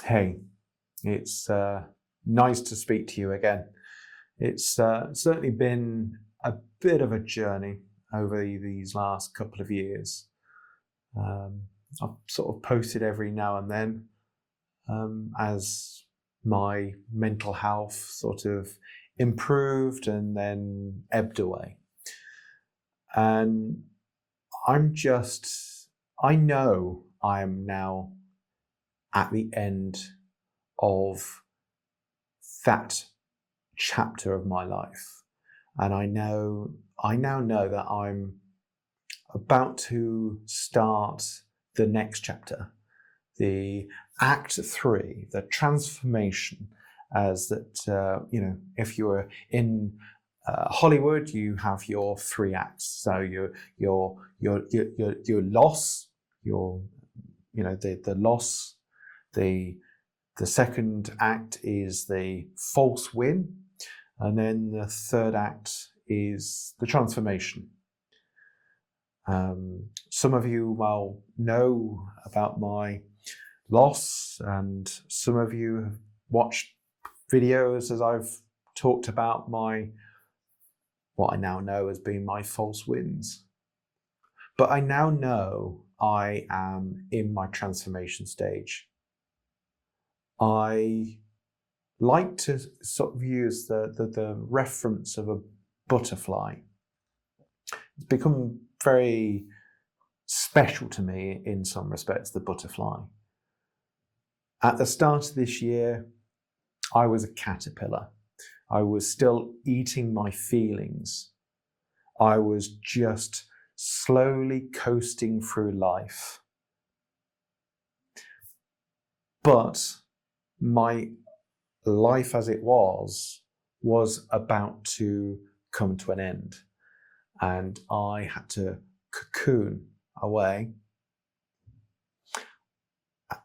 Hey, it's nice to speak to you again. It's certainly been a bit of a journey over these last couple of years. I've sort of posted every now and then as my mental health sort of improved and then ebbed away. And I know I am now at the end of that chapter of my life. And I now know that I'm about to start the next chapter, the Act 3, the transformation, as that, if you're in Hollywood, you have your 3 acts. So your loss, the loss, the second act is the false win, and then the third act is the transformation. Some of you will know about my loss, and some of you have watched videos as I've talked about what I now know as being my false wins. But I now know I am in my transformation stage. I like to sort of use the reference of a butterfly. It's become very special to me in some respects, the butterfly. At the start of this year, I was a caterpillar. I was still eating my feelings. I was just slowly coasting through life. But my life as it was about to come to an end. And I had to cocoon away.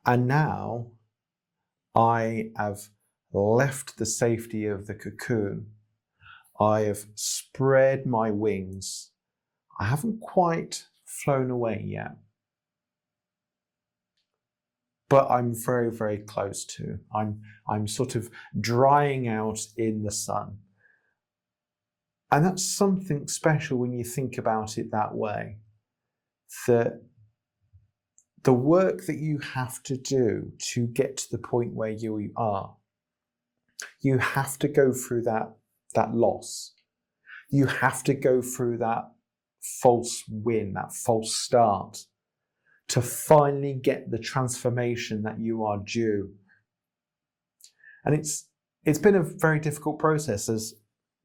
And now I have left the safety of the cocoon. I have spread my wings. I haven't quite flown away yet, but I'm very, very close to. I'm sort of drying out in the sun. And that's something special when you think about it that way. That the work that you have to do to get to the point where you are, you have to go through that loss. You have to go through that false win, that false start, to finally get the transformation that you are due. And it's been a very difficult process, as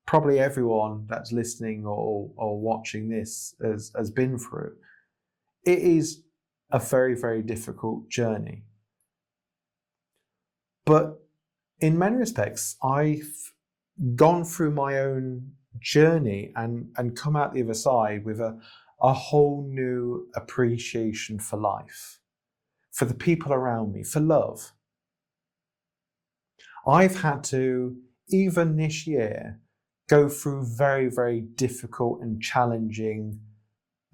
probably everyone that's listening or watching this has been through. It is a very, very difficult journey. But in many respects, I've gone through my own journey and come out the other side with a whole new appreciation for life, for the people around me, for love. I've had to, even this year, go through very, very difficult and challenging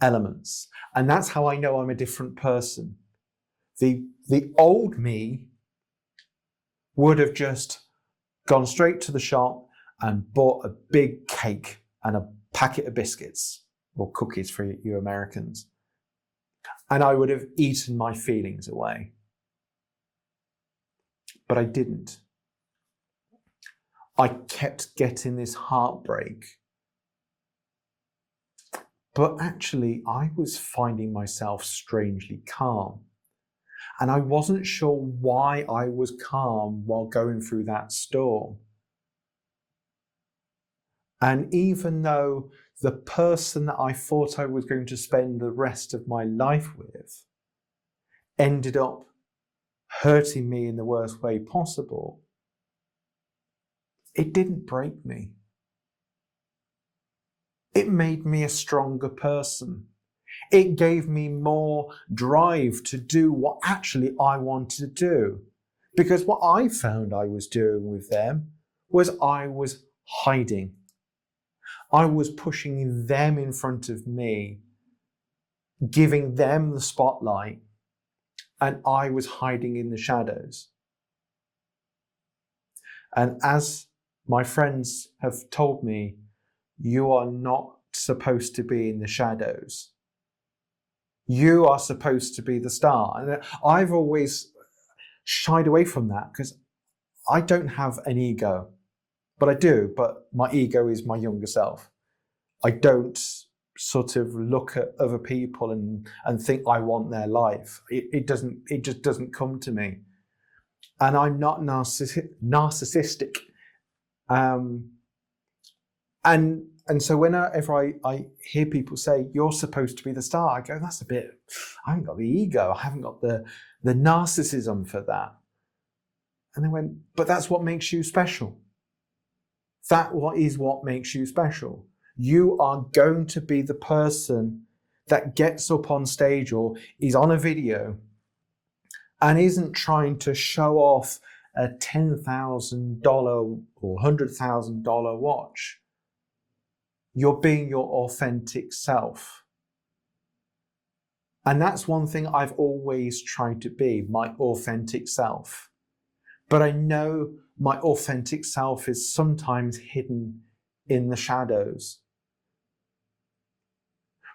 elements. And that's how I know I'm a different person. The old me would have just gone straight to the shop and bought a big cake and a packet of biscuits, or cookies for you Americans. And I would have eaten my feelings away. But I didn't. I kept getting this heartbreak. But actually, I was finding myself strangely calm. And I wasn't sure why I was calm while going through that storm. And even though the person that I thought I was going to spend the rest of my life with ended up hurting me in the worst way possible, it didn't break me. It made me a stronger person. It gave me more drive to do what actually I wanted to do. Because what I found I was doing with them was I was hiding. I was pushing them in front of me, giving them the spotlight, and I was hiding in the shadows. And as my friends have told me, you are not supposed to be in the shadows. You are supposed to be the star. And I've always shied away from that because I don't have an ego, but I do. But my ego is my younger self. I don't sort of look at other people and think I want their life. It just doesn't come to me. And I'm not narcissistic. And so whenever I hear people say, you're supposed to be the star, I go, that's a bit, I haven't got the ego. I haven't got the narcissism for that. And they went, but that's what makes you special. That is what makes you special. You are going to be the person that gets up on stage or is on a video and isn't trying to show off a $10,000 or $100,000 watch. You're being your authentic self. And that's one thing I've always tried to be, my authentic self. But I know my authentic self is sometimes hidden in the shadows.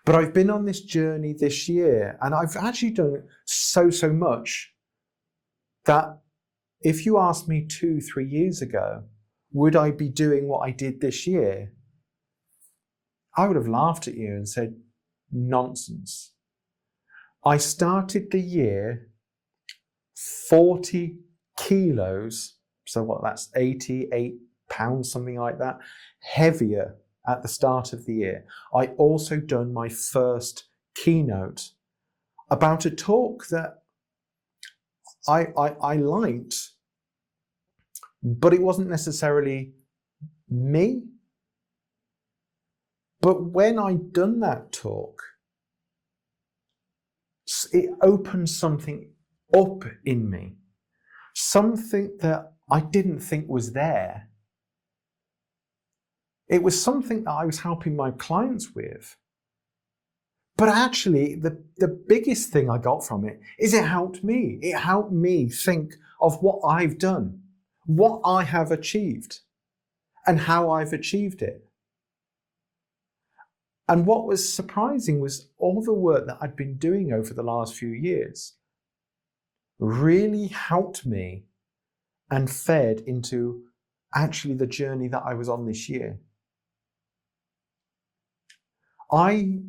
But I've been on this journey this year, and I've actually done so much that if you asked me 2-3 years ago, would I be doing what I did this year? I would have laughed at you and said, nonsense. I started the year 40 kilos, so what, that's 88 pounds, something like that, heavier at the start of the year. I also done my first keynote about a talk that I liked, but it wasn't necessarily me. But when I'd done that talk, it opened something up in me, something that I didn't think was there. It was something that I was helping my clients with. But actually, the biggest thing I got from it is it helped me. It helped me think of what I've done, what I have achieved, and how I've achieved it. And what was surprising was all the work that I'd been doing over the last few years really helped me and fed into actually the journey that I was on this year. I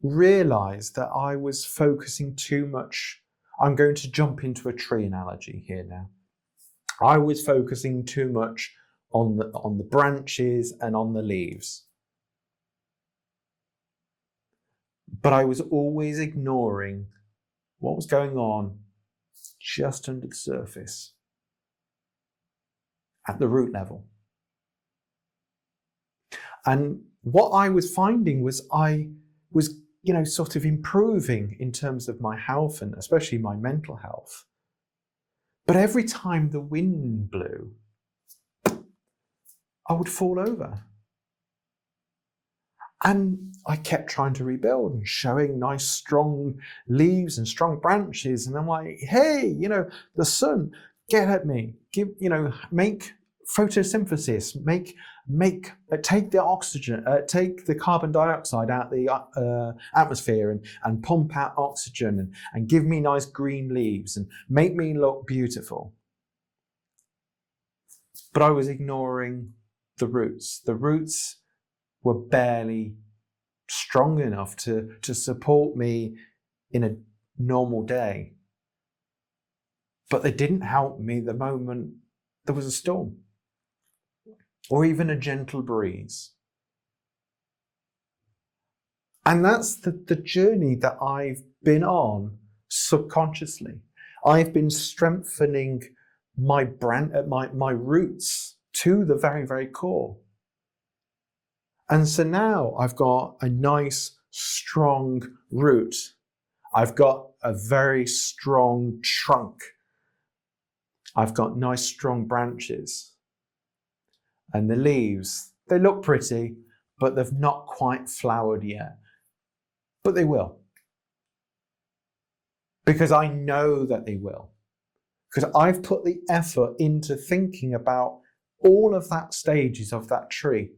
realized that I was focusing too much. I'm going to jump into a tree analogy here now. I was focusing too much on the branches and on the leaves. But I was always ignoring what was going on just under the surface, at the root level. And what I was finding was I was, sort of improving in terms of my health and especially my mental health. But every time the wind blew, I would fall over. And I kept trying to rebuild and showing nice strong leaves and strong branches. And I'm like, hey, the sun, get at me, make photosynthesis, take the oxygen, take the carbon dioxide out the atmosphere and pump out oxygen and give me nice green leaves and make me look beautiful. But I was ignoring the roots. The roots were barely strong enough to support me in a normal day. But they didn't help me the moment there was a storm or even a gentle breeze. And that's the journey that I've been on subconsciously. I've been strengthening my roots to the very, very core. And so now I've got a nice, strong root. I've got a very strong trunk. I've got nice, strong branches. And the leaves, they look pretty, but they've not quite flowered yet. But they will. Because I know that they will. Because I've put the effort into thinking about all of that stages of that tree.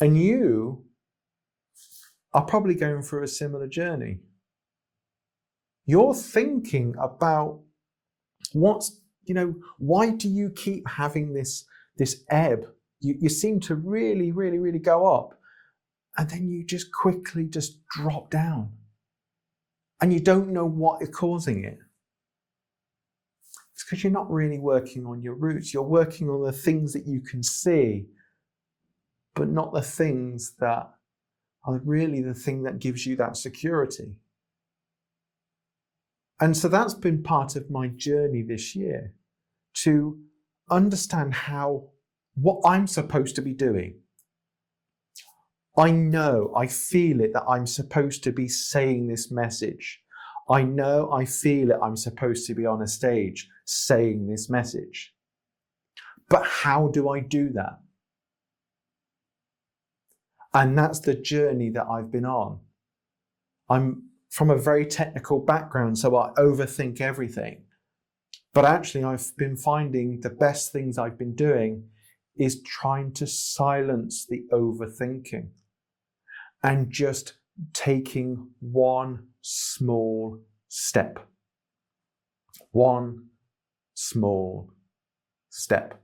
And you are probably going through a similar journey. You're thinking about why do you keep having this ebb? You seem to really, really, really go up, and then you just quickly just drop down. And you don't know what is causing it. It's because you're not really working on your roots. You're working on the things that you can see, but not the things that are really the thing that gives you that security. And so that's been part of my journey this year, to understand what I'm supposed to be doing. I know, I feel it, that I'm supposed to be saying this message. I know, I feel it, I'm supposed to be on a stage saying this message. But how do I do that? And that's the journey that I've been on. I'm from a very technical background, so I overthink everything. But actually, I've been finding the best things I've been doing is trying to silence the overthinking and just taking one small step. One small step.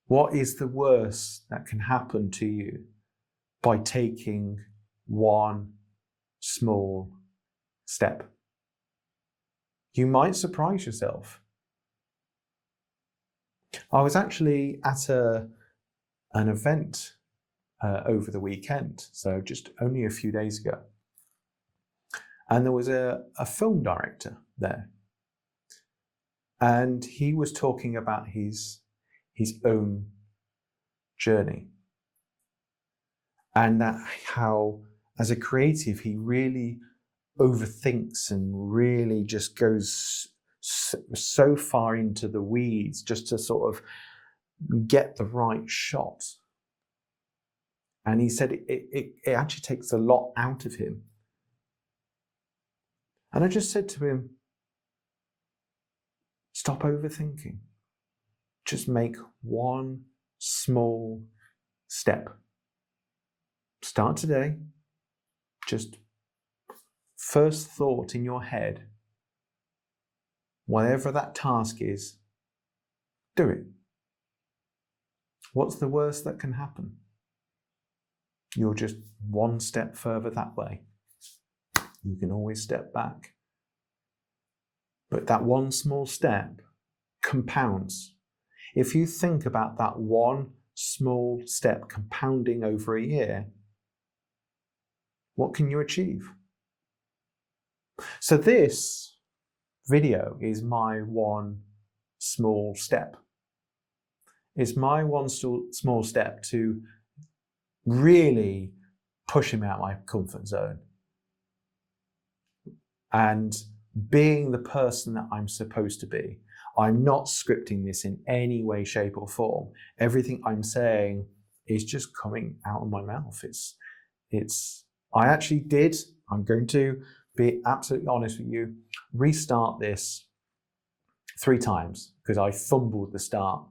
What is the worst that can happen to you by taking one small step? You might surprise yourself. I was actually at an event over the weekend, so just only a few days ago. And there was a film director there. And he was talking about his own journey. And that how, as a creative, he really overthinks and really just goes so far into the weeds just to sort of get the right shot. And he said it actually takes a lot out of him. And I just said to him, stop overthinking. Just make one small step. Start today. Just first thought in your head, whatever that task is, do it. What's the worst that can happen? You're just one step further that way. You can always step back. But that one small step compounds. If you think about that one small step compounding over a year, what can you achieve? So this video is my one small step. It's my one small step to really push him out of my comfort zone and being the person that I'm supposed to be. I'm not scripting this in any way, shape, or form. Everything I'm saying is just coming out of my mouth. I actually did, I'm going to be absolutely honest with you, restart this 3 times because I fumbled the start.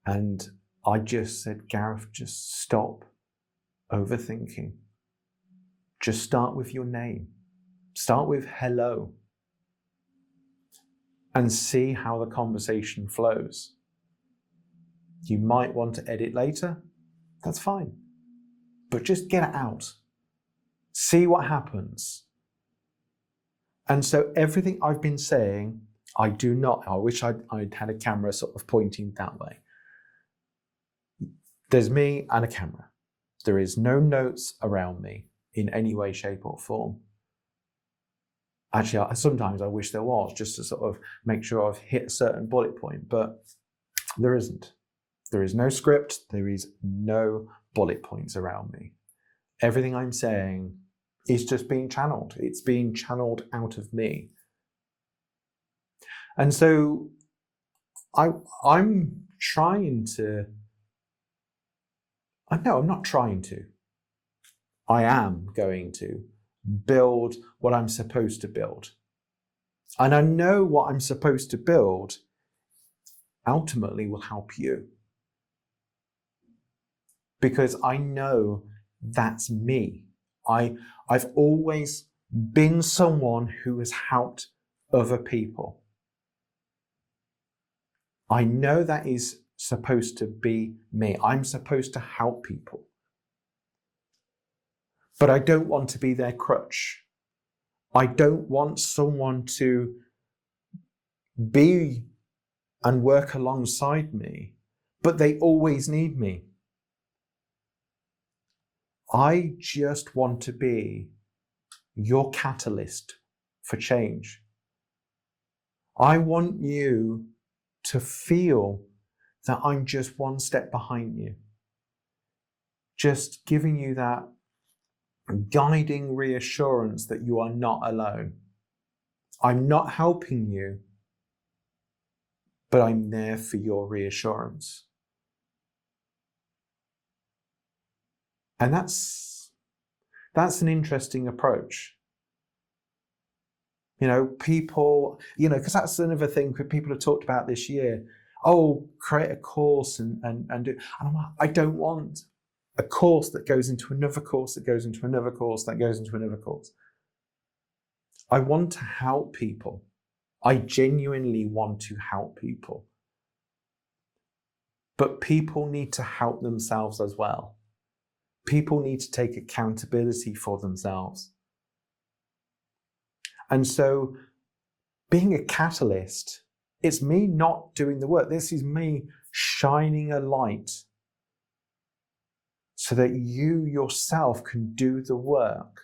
And I just said, Gareth, just stop overthinking. Just start with your name. Start with hello. And see how the conversation flows. You might want to edit later. That's fine. But just get it out. See what happens. And so everything I've been saying, I wish I'd had a camera sort of pointing that way. There's me and a camera. There is no notes around me in any way, shape, or form. Actually, sometimes I wish there was, just to sort of make sure I've hit a certain bullet point, but there isn't. There is no script. There is no bullet points around me. Everything I'm saying is just being channeled. It's being channeled out of me. And so I'm trying to, no, I'm not trying to. I am going to build what I'm supposed to build. And I know what I'm supposed to build ultimately will help you. Because I know that's me. I've always been someone who has helped other people. I know that is supposed to be me. I'm supposed to help people. But I don't want to be their crutch. I don't want someone to be and work alongside me, but they always need me. I just want to be your catalyst for change. I want you to feel that I'm just one step behind you. Just giving you that guiding reassurance that you are not alone. I'm not helping you, but I'm there for your reassurance. And that's an interesting approach. People, because that's another thing people have talked about this year. Oh, create a course and do. And I'm like, I don't want a course that goes into another course that goes into another course that goes into another course. I want to help people. I genuinely want to help people. But people need to help themselves as well. People need to take accountability for themselves. And so being a catalyst, it's me not doing the work. This is me shining a light so that you yourself can do the work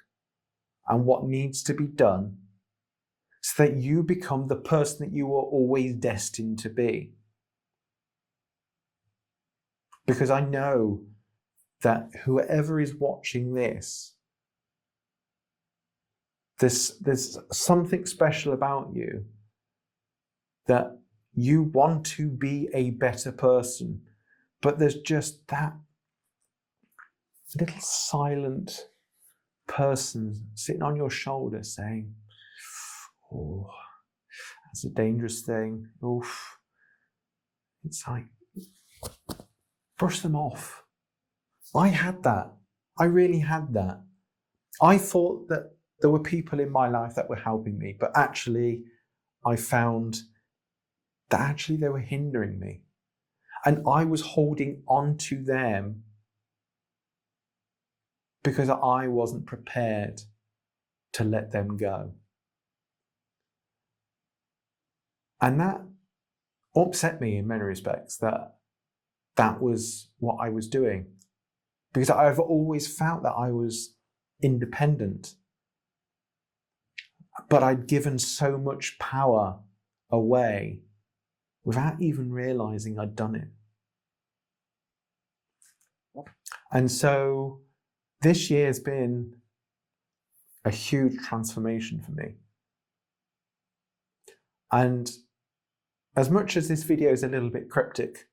and what needs to be done so that you become the person that you were always destined to be. Because I know that whoever is watching this, there's something special about you, that you want to be a better person, but there's just that little silent person sitting on your shoulder saying, oh, that's a dangerous thing. Oof. It's like, brush them off. I had that. I really had that. I thought that there were people in my life that were helping me, but actually I found that actually they were hindering me. And I was holding on to them because I wasn't prepared to let them go. And that upset me in many respects, that was what I was doing. Because I've always felt that I was independent. But I'd given so much power away without even realizing I'd done it. And so this year's been a huge transformation for me. And as much as this video is a little bit cryptic,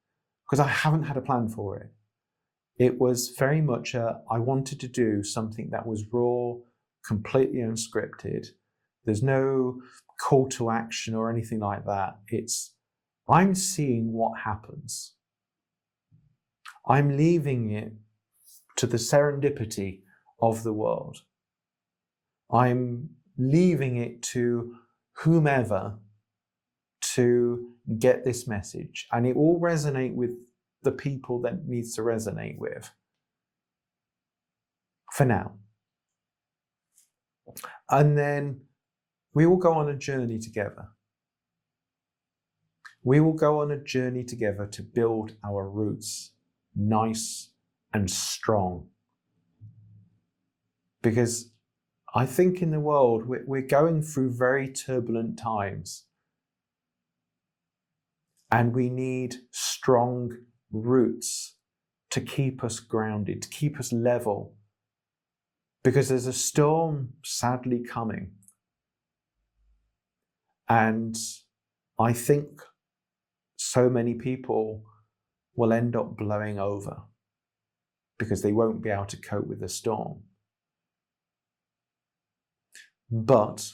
because I haven't had a plan for it, it was very much I wanted to do something that was raw, completely unscripted. There's no call to action or anything like that. I'm seeing what happens. I'm leaving it to the serendipity of the world. I'm leaving it to whomever to get this message, and it will resonate with the people that it needs to resonate with for now. And then we will go on a journey together. We will go on a journey together to build our roots nice and strong. Because I think in the world, we're going through very turbulent times. And we need strong roots to keep us grounded, to keep us level. Because there's a storm sadly coming. And I think so many people will end up blowing over because they won't be able to cope with the storm. But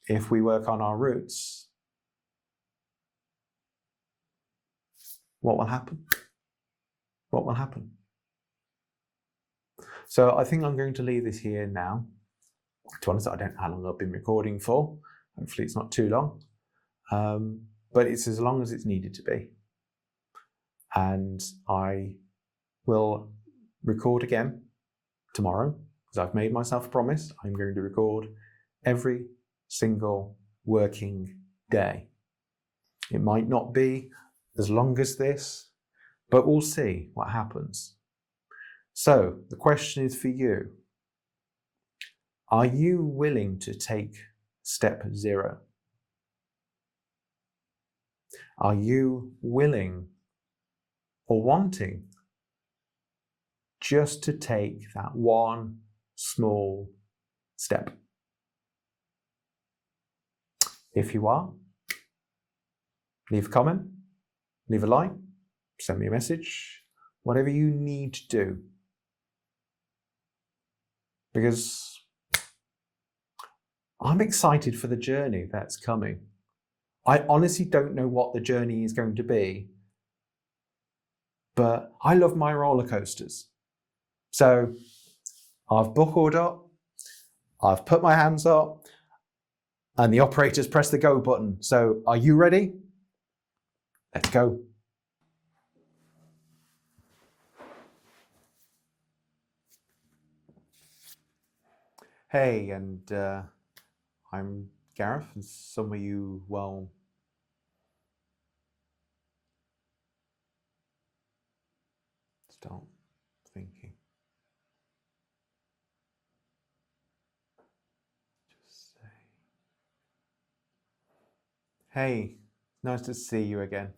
if we work on our roots, what will happen? What will happen? So I think I'm going to leave this here now. To be honest, I don't know how long I've been recording for. Hopefully it's not too long. But it's as long as it's needed to be. And I will record again tomorrow, because I've made myself a promise. I'm going to record every single working day. It might not be as long as this, but we'll see what happens. So the question is for you. Are you willing to take step 0? Are you willing or wanting just to take that one small step? If you are, leave a comment, leave a like, send me a message, whatever you need to do. Because I'm excited for the journey that's coming. I honestly don't know what the journey is going to be, but I love my roller coasters. So I've buckled up, I've put my hands up, and the operator's pressed the go button. So are you ready? Let's go. Hey, and I'm Gareth, and some of you, well, start thinking. Just say, hey, nice to see you again.